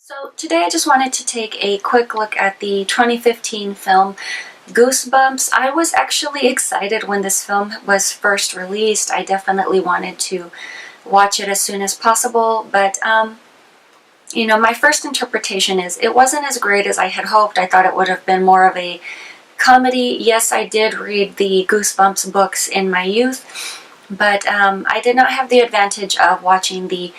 So today I just wanted to take a quick look at the 2015 film Goosebumps. I was actually excited when this film was first released. I definitely wanted to watch it as soon as possible, but my first interpretation is it wasn't as great as I had hoped. I thought it would have been more of a comedy. Yes, I did read the Goosebumps books in my youth, but I did not have the advantage of watching the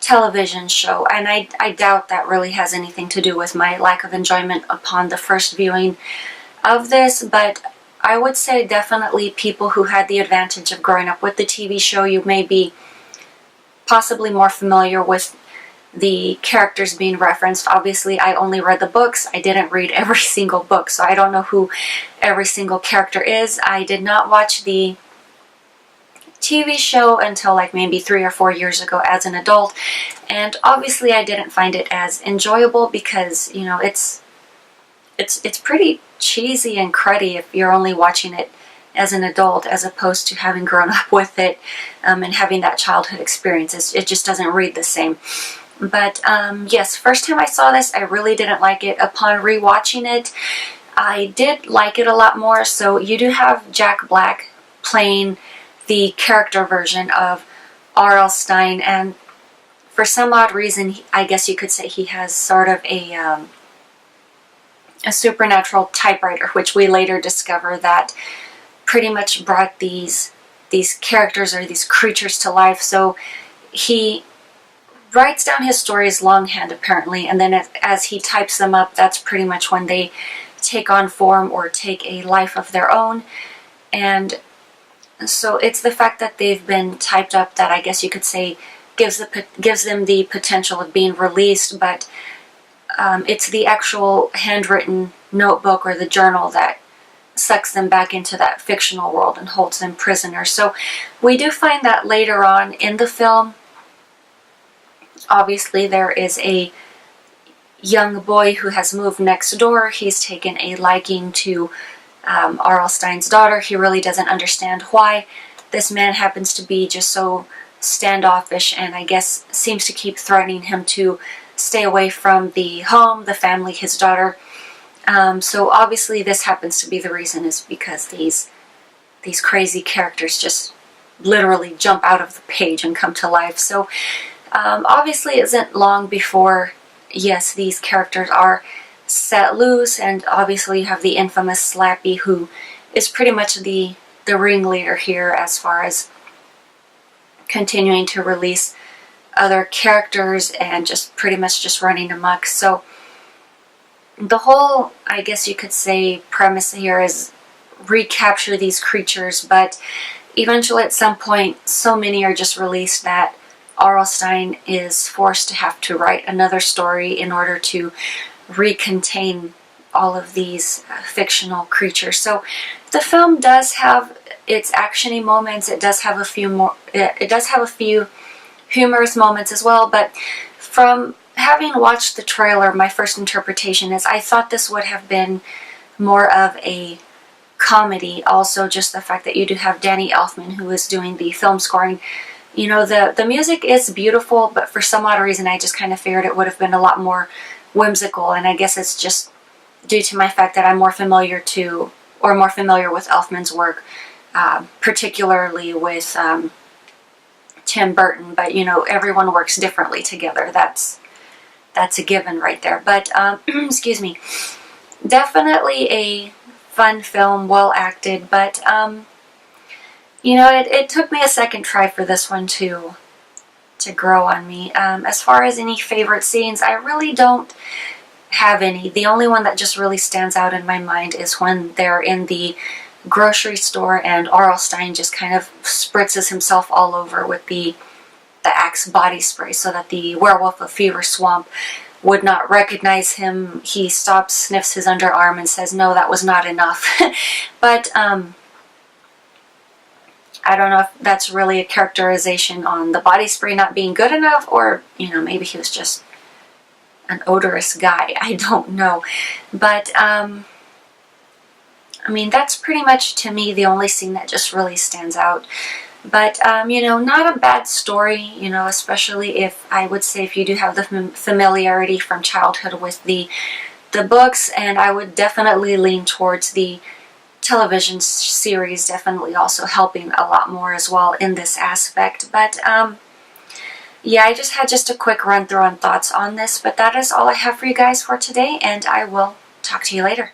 television show, and I doubt that really has anything to do with my lack of enjoyment upon the first viewing of this. But I would say definitely people who had the advantage of growing up with the TV show, you may be possibly more familiar with the characters being referenced. Obviously, I only read the books. I didn't read every single book, so I don't know who every single character is. I did not watch the TV show until like maybe 3 or 4 years ago as an adult, and obviously I didn't find it as enjoyable because it's pretty cheesy and cruddy if you're only watching it as an adult as opposed to having grown up with it and having that childhood experience. It just doesn't read the same. But yes, first time I saw this I really didn't like it. Upon rewatching it I did like it a lot more. So you do have Jack Black playing the character version of R.L. Stine, and for some odd reason, I guess you could say he has sort of a supernatural typewriter, which we later discover that pretty much brought these characters or these creatures to life. So he writes down his stories longhand apparently, and then as he types them up, that's pretty much when they take on form or take a life of their own. And so it's the fact that they've been typed up that I guess you could say gives them the potential of being released, but it's the actual handwritten notebook or the journal that sucks them back into that fictional world and holds them prisoners. So we do find that later on in the film. Obviously there is a young boy who has moved next door. He's taken a liking to R.L. Stine's daughter. He really doesn't understand why. This man happens to be just so standoffish and I guess seems to keep threatening him to stay away from the home, the family, his daughter. So obviously this happens to be the reason, is because these crazy characters just literally jump out of the page and come to life. So obviously it isn't long before, yes, these characters are set loose, and obviously you have the infamous Slappy, who is pretty much the ringleader here as far as continuing to release other characters and just pretty much just running amok. So the whole, I guess you could say, premise here is recapture these creatures, but eventually at some point so many are just released that R.L. Stine is forced to have to write another story in order to recontain all of these fictional creatures. So the film does have its actiony moments. It does have a few humorous moments as well, but from having watched the trailer, my first interpretation is I thought this would have been more of a comedy. Also, just the fact that you do have Danny Elfman, who is doing the film scoring. The music is beautiful, but for some odd reason I just kind of figured it would have been a lot more whimsical, and I guess it's just due to my fact that I'm more familiar with Elfman's work, particularly with Tim Burton. But everyone works differently together. That's a given right there. But excuse me, definitely a fun film, well acted. But it took me a second try for this one to grow on me. As far as any favorite scenes, I really don't have any. The only one that just really stands out in my mind is when they're in the grocery store and R.L. Stine just kind of spritzes himself all over with the Axe body spray so that the werewolf of Fever Swamp would not recognize him. He stops, sniffs his underarm, and says, "No, that was not enough." But I don't know if that's really a characterization on the body spray not being good enough, or, maybe he was just an odorous guy. I don't know. But, that's pretty much, to me, the only scene that just really stands out. But, you know, not a bad story, you know, especially if, I would say, if you do have the familiarity from childhood with the books, and I would definitely lean towards the television series, definitely also helping a lot more as well in this aspect. But, yeah, I just had a quick run through on thoughts on this, but that is all I have for you guys for today, and I will talk to you later.